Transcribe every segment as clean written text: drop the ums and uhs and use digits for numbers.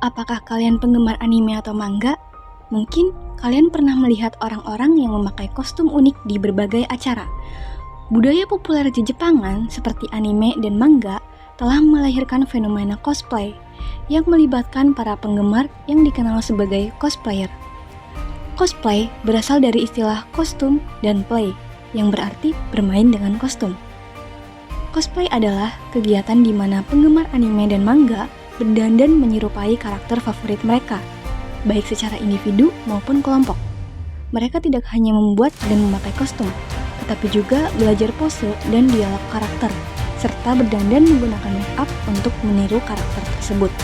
Apakah kalian penggemar anime atau manga? Mungkin kalian pernah melihat orang-orang yang memakai kostum unik di berbagai acara. Budaya populer di Jepangan seperti anime dan manga telah melahirkan fenomena cosplay yang melibatkan para penggemar yang dikenal sebagai cosplayer. Cosplay berasal dari istilah kostum dan play yang berarti bermain dengan kostum. Cosplay adalah kegiatan di mana penggemar anime dan manga berdandan menyerupai karakter favorit mereka, baik secara individu maupun kelompok. Mereka tidak hanya membuat dan memakai kostum, tetapi juga belajar pose dan dialog karakter, serta berdandan menggunakan make up untuk meniru karakter tersebut.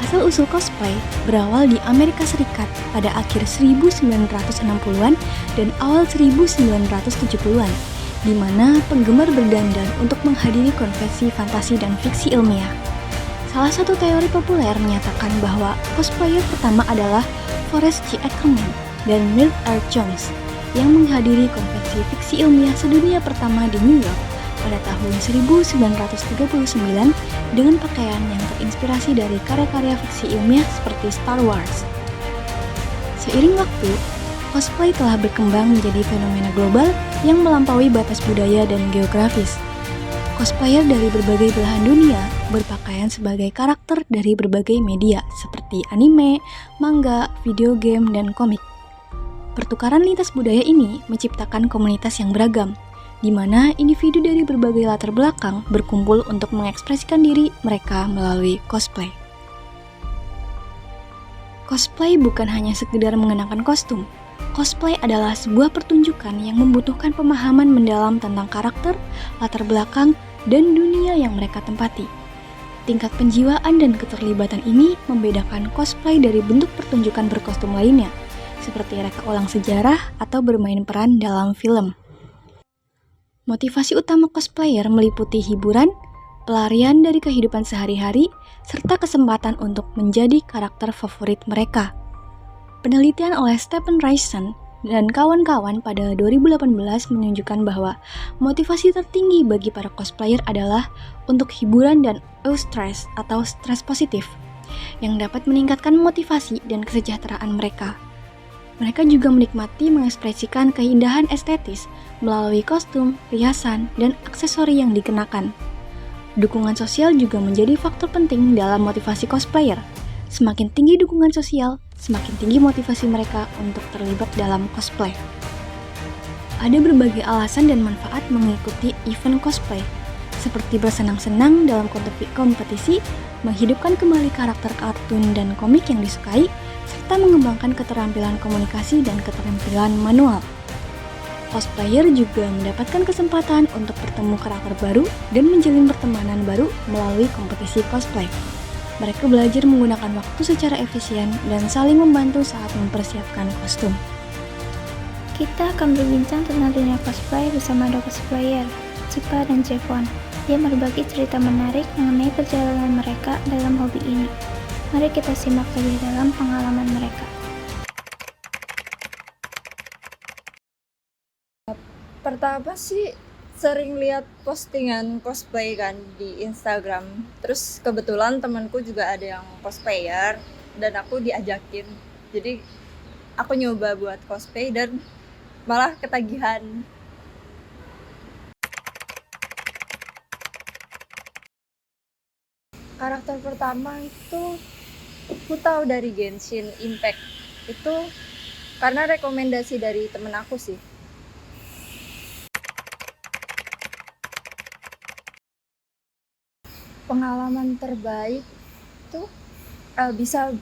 Asal-usul cosplay berawal di Amerika Serikat pada akhir 1960-an dan awal 1970-an, di mana penggemar berdandan untuk menghadiri konvensi fantasi dan fiksi ilmiah. Salah satu teori populer menyatakan bahwa cosplayer pertama adalah Forrest J. Ackerman dan Neil R. Jones yang menghadiri konvensi fiksi ilmiah sedunia pertama di New York pada tahun 1939 dengan pakaian yang terinspirasi dari karya-karya fiksi ilmiah seperti Star Wars. Seiring waktu, cosplay telah berkembang menjadi fenomena global yang melampaui batas budaya dan geografis. Cosplayer dari berbagai belahan dunia berpakaian sebagai karakter dari berbagai media seperti anime, manga, video game, dan komik. Pertukaran lintas budaya ini menciptakan komunitas yang beragam, di mana individu dari berbagai latar belakang berkumpul untuk mengekspresikan diri mereka melalui cosplay. Cosplay bukan hanya sekedar mengenakan kostum. Cosplay adalah sebuah pertunjukan yang membutuhkan pemahaman mendalam tentang karakter, latar belakang, dan dunia yang mereka tempati. Tingkat penjiwaan dan keterlibatan ini membedakan cosplay dari bentuk pertunjukan berkostum lainnya, seperti reka ulang sejarah atau bermain peran dalam film. Motivasi utama cosplayer meliputi hiburan, pelarian dari kehidupan sehari-hari, serta kesempatan untuk menjadi karakter favorit mereka. Penelitian oleh Stephen Ryerson dan kawan-kawan pada 2018 menunjukkan bahwa motivasi tertinggi bagi para cosplayer adalah untuk hiburan dan eustress atau stres positif, yang dapat meningkatkan motivasi dan kesejahteraan mereka. Mereka juga menikmati mengekspresikan keindahan estetis melalui kostum, riasan, dan aksesori yang dikenakan. Dukungan sosial juga menjadi faktor penting dalam motivasi cosplayer. Semakin tinggi dukungan sosial, semakin tinggi motivasi mereka untuk terlibat dalam cosplay. Ada berbagai alasan dan manfaat mengikuti event cosplay, seperti bersenang-senang dalam kompetisi, menghidupkan kembali karakter kartun dan komik yang disukai, serta mengembangkan keterampilan komunikasi dan keterampilan manual. Cosplayer juga mendapatkan kesempatan untuk bertemu karakter baru dan menjalin pertemanan baru melalui kompetisi cosplay. Mereka belajar menggunakan waktu secara efisien dan saling membantu saat mempersiapkan kostum. Kita akan berbincang tentang dunia cosplay bersama dua cosplayer, Cipa dan Jevon, yang berbagi cerita menarik mengenai perjalanan mereka dalam hobi ini. Mari kita simak lebih dalam pengalaman mereka. Pertama sih sering lihat postingan cosplay kan di Instagram. Terus kebetulan temanku juga ada yang cosplayer dan aku diajakin. Jadi aku nyoba buat cosplay dan malah ketagihan. Karakter pertama itu aku tahu dari Genshin Impact. Itu karena rekomendasi dari temen aku sih. Pengalaman terbaik tuh bisa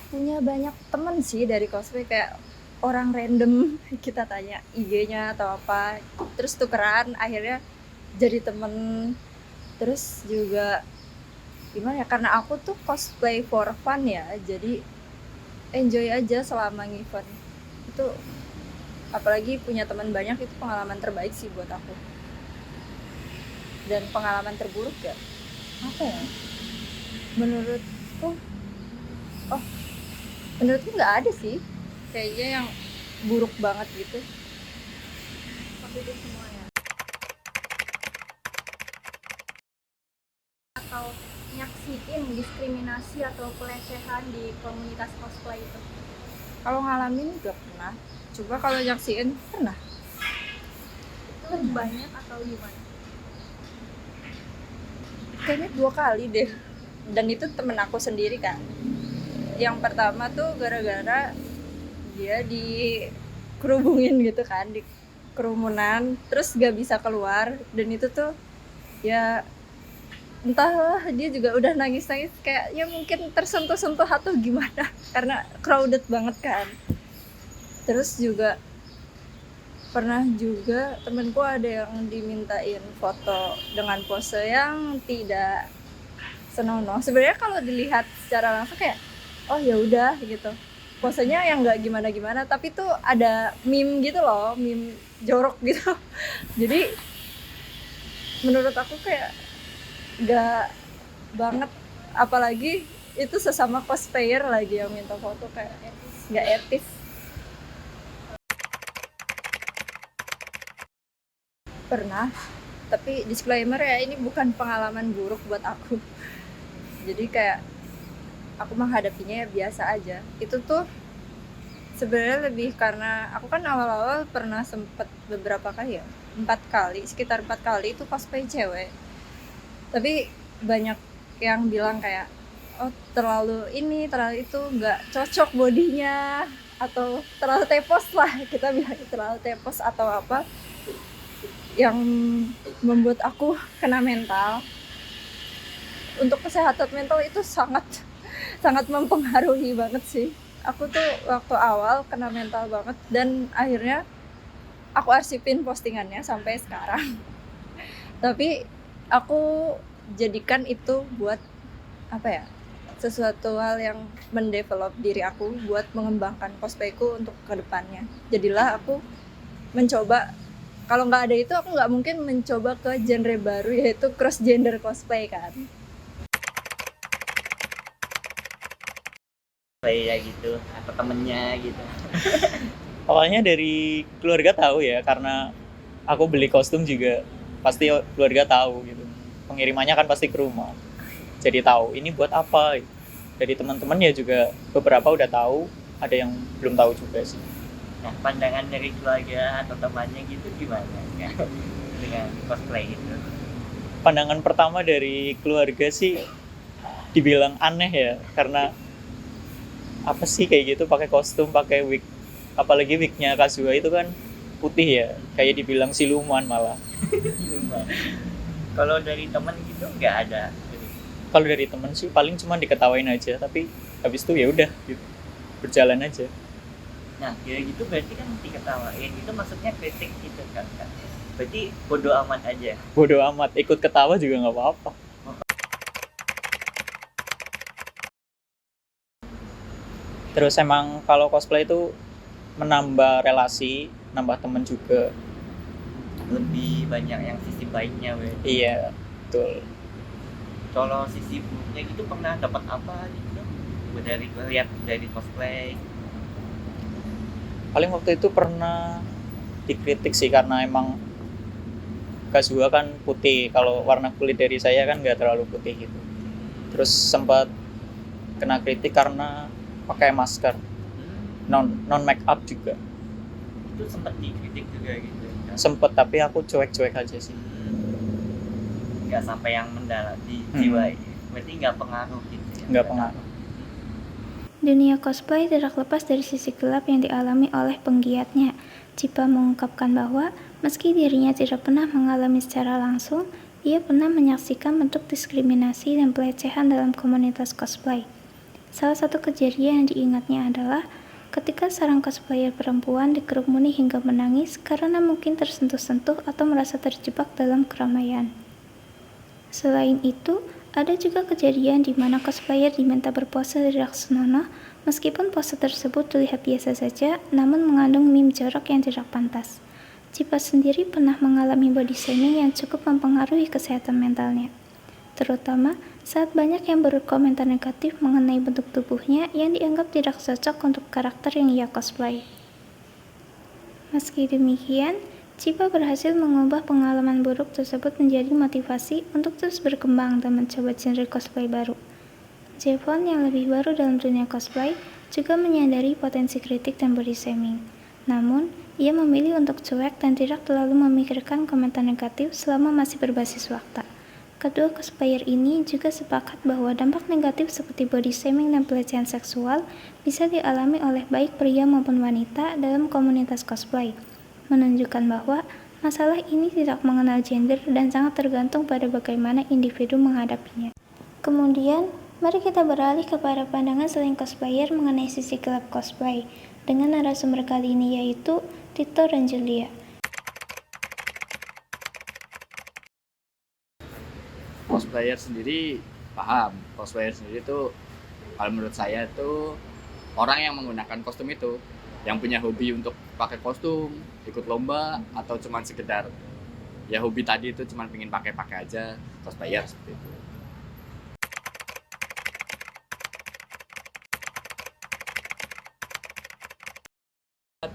punya banyak temen sih dari cosplay, kayak orang random kita tanya IG-nya atau apa, terus tukeran akhirnya jadi temen. Terus juga gimana ya, karena aku tuh cosplay for fun ya, jadi enjoy aja selama event itu. Apalagi punya teman banyak, itu pengalaman terbaik sih buat aku. Dan pengalaman terburuk ya apa ya, menurutku nggak ada sih kayaknya yang buruk banget gitu. Positif semua ya. Atau nyaksiin ngalamin diskriminasi atau pelecehan di komunitas cosplay itu? Kalau ngalamin gak pernah. Coba kalau nyaksiin pernah. Itu lebih banyak atau gimana? Kayaknya 2 kali deh. Dan itu temen aku sendiri kan. Yang pertama tuh gara-gara dia dikerubungin gitu kan, di kerumunan, terus gak bisa keluar. Dan itu tuh ya entahlah, dia juga udah nangis-nangis kayak ya mungkin tersentuh-sentuh atau gimana karena crowded banget kan. Terus juga pernah juga temenku ada yang dimintain foto dengan pose yang tidak senonoh. Sebenarnya kalau dilihat secara langsung kayak oh ya udah gitu, posenya yang nggak gimana-gimana, tapi tuh ada meme gitu loh, meme jorok gitu. Jadi menurut aku kayak nggak banget, apalagi itu sesama cosplayer lagi yang minta foto, kayak nggak etis. Pernah, tapi disclaimer ya, ini bukan pengalaman buruk buat aku. Jadi kayak aku menghadapinya ya biasa aja. Itu tuh sebenarnya lebih karena aku kan awal-awal pernah sempet beberapa kali ya, 4 kali, sekitar 4 kali itu cosplay cewek. Tapi banyak yang bilang kayak oh terlalu ini, terlalu itu, nggak cocok bodinya, atau terlalu tepos lah, kita bilang terlalu tepos atau apa, yang membuat aku kena mental. Untuk kesehatan mental itu sangat sangat mempengaruhi banget sih. Aku tuh waktu awal kena mental banget, dan akhirnya aku arsipin postingannya sampai sekarang. Tapi aku jadikan itu buat apa ya, sesuatu hal yang mendevelop diri aku buat mengembangkan cosplayku untuk kedepannya. Jadilah aku mencoba, kalau nggak ada itu aku nggak mungkin mencoba ke genre baru, yaitu cross gender cosplay kan. Kayak gitu atau temennya gitu. Awalnya dari keluarga tahu ya, karena aku beli kostum juga pasti keluarga tahu gitu. Pengirimannya kan pasti ke rumah. Jadi tahu ini buat apa. Gitu. Dari teman-teman ya juga beberapa udah tahu, ada yang belum tahu juga sih. Nah, pandangan dari keluarga atau temannya gitu gimana ya? Dengan cosplay itu? Pandangan pertama dari keluarga sih dibilang aneh ya, karena apa sih kayak gitu pakai kostum, pakai wig, apalagi wignya Kazuha itu kan putih ya, kayak dibilang siluman malah. Kalau dari teman gitu nggak ada? Kalau dari temen sih paling cuma diketawain aja, tapi habis itu ya udah gitu, berjalan aja. Nah, ya gitu berarti kan diketawain, itu maksudnya kritik gitu kan? Berarti bodo amat aja. Bodoh amat, ikut ketawa juga nggak apa-apa. Terus emang kalau cosplay itu menambah relasi, nambah temen juga. Lebih banyak yang sisi baiknya, weh. Iya, betul. Kalau sisi buruknya gitu pernah dapat apa gitu? Dari lihat dari cosplay. Paling waktu itu pernah dikritik sih, karena emang Kazuha kan putih, kalau warna kulit dari saya kan nggak terlalu putih gitu. Terus sempat kena kritik karena pakai masker, non make up juga. Itu sempat dikritik juga gitu kan? Sempet, tapi aku cuek-cuek aja sih. Nggak sampai yang mendalam di jiwa. Berarti nggak pengaruh gitu ya? Nggak pengaruh. Dunia cosplay tidak lepas dari sisi gelap yang dialami oleh penggiatnya. Cipa mengungkapkan bahwa meski dirinya tidak pernah mengalami secara langsung, ia pernah menyaksikan bentuk diskriminasi dan pelecehan dalam komunitas cosplay. Salah satu kejadian yang diingatnya adalah ketika seorang cosplayer perempuan dikerumuni hingga menangis karena mungkin tersentuh-sentuh atau merasa terjebak dalam keramaian. Selain itu, ada juga kejadian di mana cosplayer diminta berpose tidak senonoh, meskipun pose tersebut terlihat biasa saja, namun mengandung meme jorok yang tidak pantas. Cipa sendiri pernah mengalami body shaming yang cukup mempengaruhi kesehatan mentalnya, terutama saat banyak yang berkomentar negatif mengenai bentuk tubuhnya yang dianggap tidak cocok untuk karakter yang ia cosplay. Meski demikian, Cipa berhasil mengubah pengalaman buruk tersebut menjadi motivasi untuk terus berkembang dan mencoba genre cosplay baru. Jevon yang lebih baru dalam dunia cosplay juga menyadari potensi kritik dan body shaming. Namun, ia memilih untuk cuek dan tidak terlalu memikirkan komentar negatif selama masih berbasis fakta. Kedua cosplayer ini juga sepakat bahwa dampak negatif seperti body shaming dan pelecehan seksual bisa dialami oleh baik pria maupun wanita dalam komunitas cosplay, menunjukkan bahwa masalah ini tidak mengenal gender dan sangat tergantung pada bagaimana individu menghadapinya. Kemudian, mari kita beralih kepada pandangan selain cosplayer mengenai sisi gelap cosplay, dengan narasumber kali ini yaitu Tito dan Julia. Cosplayer sendiri paham, cosplayer sendiri tuh kalau menurut saya tuh orang yang menggunakan kostum itu, yang punya hobi untuk pakai kostum, ikut lomba, atau cuman sekedar ya hobi tadi itu cuman pengen pakai-pakai aja, cosplayer seperti itu.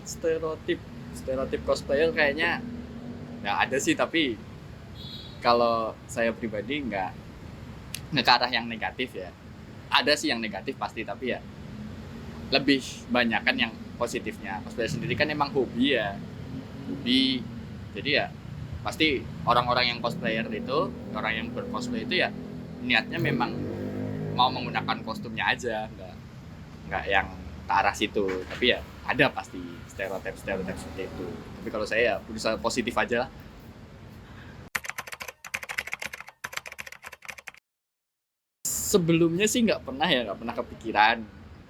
Stereotip cosplayer kayaknya nggak ada sih, tapi kalau saya pribadi nggak ke arah yang negatif ya. Ada sih yang negatif pasti, tapi ya lebih banyak kan yang positifnya. Cosplayer sendiri kan emang hobi ya, hobi. Jadi ya pasti orang-orang yang cosplayer itu, orang yang bercosplay itu ya niatnya memang mau menggunakan kostumnya aja, nggak yang ke arah situ. Tapi ya ada pasti stereotip seperti itu. Tapi kalau saya ya berusaha positif aja lah. Sebelumnya sih nggak pernah kepikiran.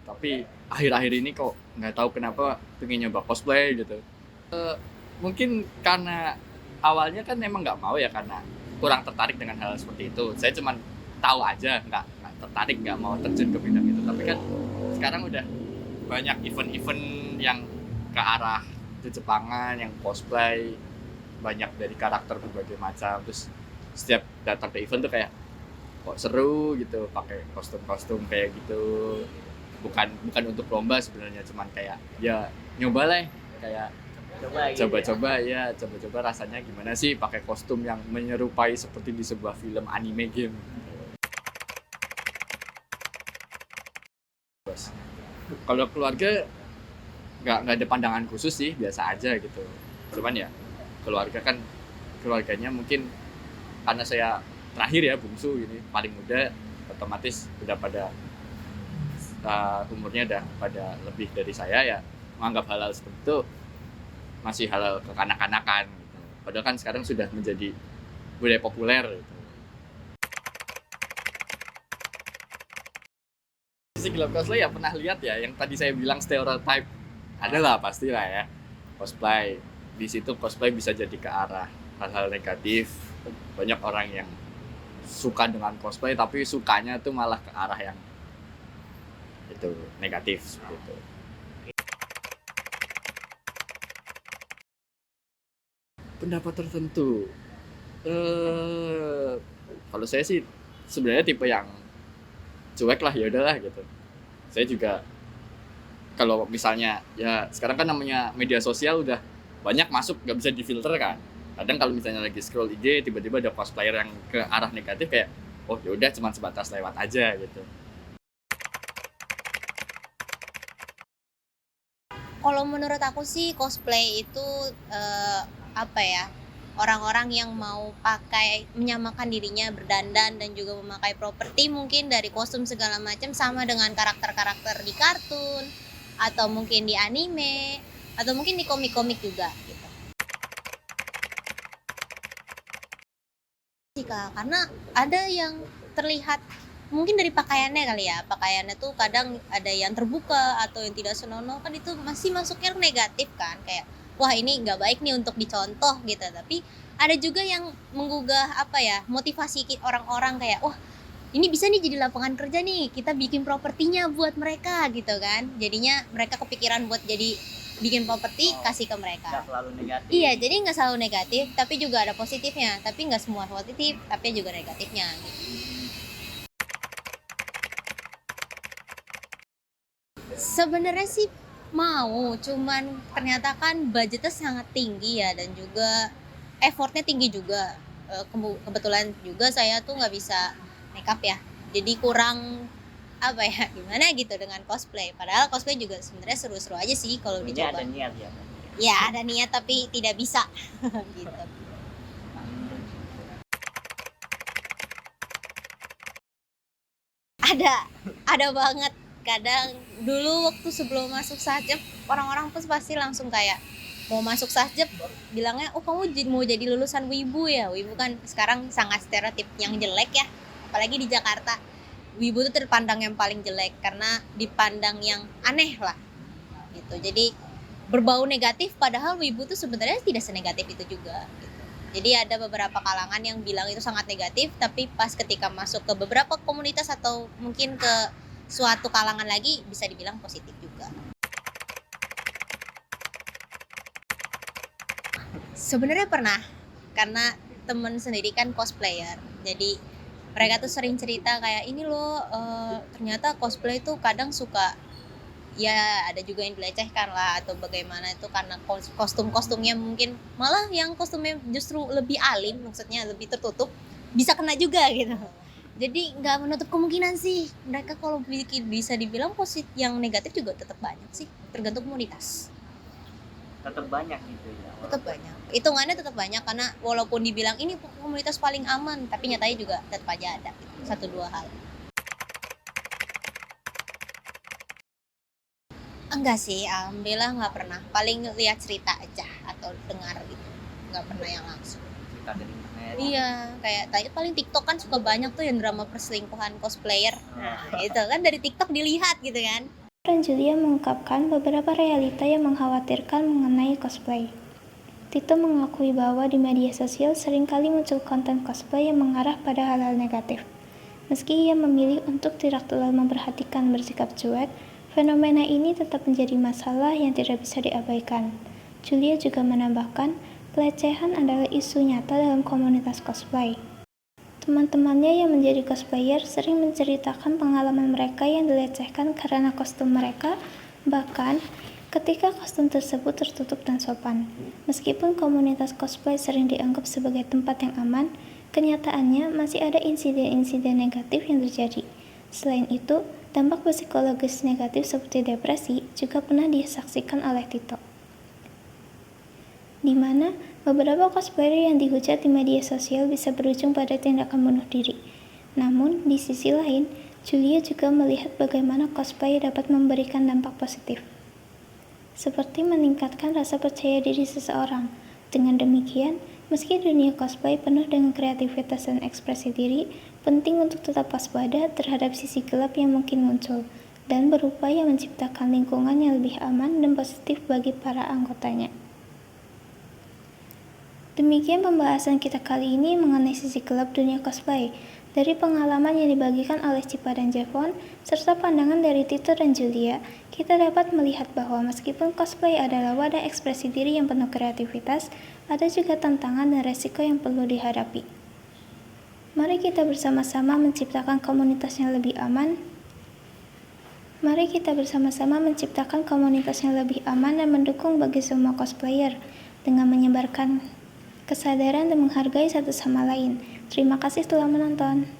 Tapi akhir-akhir ini kok nggak tahu kenapa pengen nyoba cosplay gitu. Mungkin karena awalnya kan emang nggak mau ya, karena kurang tertarik dengan hal seperti itu. Saya cuma tahu aja, nggak tertarik, nggak mau terjun ke bidang itu. Tapi kan sekarang udah banyak event-event yang ke arah Jepangan, yang cosplay, banyak dari karakter berbagai macam. Terus setiap datang ke event tuh kayak kok seru gitu, pakai kostum-kostum kayak gitu. Bukan untuk lomba sebenarnya, cuman kayak ya nyoba lah, kayak coba rasanya gimana sih pakai kostum yang menyerupai seperti di sebuah film anime game. Kalau keluarga nggak ada pandangan khusus sih, biasa aja gitu. Cuman ya keluarganya mungkin karena saya terakhir ya, bungsu ini paling muda, otomatis udah pada umurnya udah pada lebih dari saya, ya menganggap hal-hal seperti itu masih hal kekanak-kanakan gitu. Padahal kan sekarang sudah menjadi budaya populer gitu. Sisi gelap cosplay ya pernah lihat ya, yang tadi saya bilang stereotype adalah pastilah ya, cosplay. Di situ cosplay bisa jadi ke arah hal-hal negatif. Banyak orang yang suka dengan cosplay tapi sukanya tuh malah ke arah yang itu negatif seperti itu. Pendapat tertentu, kalau saya sih sebenarnya tipe yang cuek lah, ya udahlah gitu. Saya juga kalau misalnya ya sekarang kan namanya media sosial udah banyak masuk, nggak bisa difilter kan. Kadang kalau misalnya lagi scroll IG tiba-tiba ada cosplayer yang ke arah negatif, kayak oh ya udah cuma sebatas lewat aja gitu. Kalau menurut aku sih cosplay itu orang-orang yang mau menyamakan dirinya berdandan dan juga memakai properti mungkin dari kostum segala macam sama dengan karakter-karakter di kartun atau mungkin di anime atau mungkin di komik-komik juga gitu. Karena ada yang terlihat mungkin dari pakaiannya kali ya, pakaiannya tuh kadang ada yang terbuka atau yang tidak senonoh, kan itu masih masuknya negatif kan, kayak wah ini nggak baik nih untuk dicontoh gitu. Tapi ada juga yang menggugah motivasi orang-orang kayak wah ini bisa nih jadi lapangan kerja nih, kita bikin propertinya buat mereka gitu kan. Jadinya mereka kepikiran buat jadi bikin properti, kasih ke mereka. Nggak selalu negatif. Iya, jadi nggak selalu negatif, tapi juga ada positifnya. Tapi nggak semua positif, tapi juga negatifnya gitu. Sebenarnya sih mau, cuman ternyata kan budgetnya sangat tinggi ya, dan juga effortnya tinggi juga. Kebetulan juga saya tuh nggak bisa makeup ya, jadi kurang apa ya, gimana gitu dengan cosplay. Padahal cosplay juga sebenarnya seru-seru aja sih kalau Ini dicoba. ada niat ya. Ya ada niat tapi tidak bisa gitu. Ada banget. Kadang dulu waktu sebelum masuk Sajep, orang-orang pun pasti langsung kayak mau masuk Sajep bilangnya, oh kamu mau jadi lulusan wibu ya. Wibu kan sekarang sangat stereotip yang jelek ya, apalagi di Jakarta. Wibu itu terpandang yang paling jelek karena dipandang yang aneh lah gitu. Jadi berbau negatif, padahal wibu itu sebenarnya tidak senegatif itu juga gitu. Jadi ada beberapa kalangan yang bilang itu sangat negatif, tapi pas ketika masuk ke beberapa komunitas atau mungkin ke suatu kalangan lagi bisa dibilang positif juga. Sebenarnya pernah, karena temen sendiri kan cosplayer, jadi mereka tuh sering cerita kayak ini loh, ternyata cosplay tuh kadang suka ya ada juga yang dilecehkan lah atau bagaimana itu karena kostum-kostumnya mungkin malah yang kostumnya justru lebih alim, maksudnya lebih tertutup, bisa kena juga gitu. Jadi nggak menutup kemungkinan sih mereka kalau bisa dibilang positif, yang negatif juga tetap banyak sih, tergantung komunitas. Tetap banyak gitu ya. Tetap banyak, hitungannya tetap banyak karena walaupun dibilang ini komunitas paling aman, tapi nyatanya juga tetap aja ada gitu, satu dua hal. Enggak sih, alhamdulillah nggak pernah. Paling lihat cerita aja atau dengar gitu, nggak pernah yang langsung. Cerita dari internet. Iya, kayak tadi paling TikTok kan suka banyak tuh yang drama perselingkuhan cosplayer. Nah, itu kan dari TikTok dilihat gitu kan. Dan Julia mengungkapkan beberapa realita yang mengkhawatirkan mengenai cosplay. Tito mengakui bahwa di media sosial seringkali muncul konten cosplay yang mengarah pada hal-hal negatif. Meski ia memilih untuk tidak terlalu memperhatikan bersikap cuek, fenomena ini tetap menjadi masalah yang tidak bisa diabaikan. Julia juga menambahkan, pelecehan adalah isu nyata dalam komunitas cosplay. Teman-temannya yang menjadi cosplayer sering menceritakan pengalaman mereka yang dilecehkan karena kostum mereka, bahkan ketika kostum tersebut tertutup dan sopan. Meskipun komunitas cosplay sering dianggap sebagai tempat yang aman, kenyataannya masih ada insiden-insiden negatif yang terjadi. Selain itu, dampak psikologis negatif seperti depresi juga pernah disaksikan oleh Tito, di mana beberapa cosplayer yang dihujat di media sosial bisa berujung pada tindakan bunuh diri. Namun, di sisi lain, Julia juga melihat bagaimana cosplay dapat memberikan dampak positif, seperti meningkatkan rasa percaya diri seseorang. Dengan demikian, meski dunia cosplay penuh dengan kreativitas dan ekspresi diri, penting untuk tetap waspada terhadap sisi gelap yang mungkin muncul, dan berupaya menciptakan lingkungan yang lebih aman dan positif bagi para anggotanya. Demikian pembahasan kita kali ini mengenai sisi gelap dunia cosplay. Dari pengalaman yang dibagikan oleh Cipa dan Jevon, serta pandangan dari Tito dan Julia, kita dapat melihat bahwa meskipun cosplay adalah wadah ekspresi diri yang penuh kreativitas, ada juga tantangan dan resiko yang perlu dihadapi. Mari kita bersama-sama menciptakan komunitas yang lebih aman. Mari kita bersama-sama menciptakan komunitas yang lebih aman dan mendukung bagi semua cosplayer dengan menyebarkan kesadaran dan menghargai satu sama lain. Terima kasih telah menonton.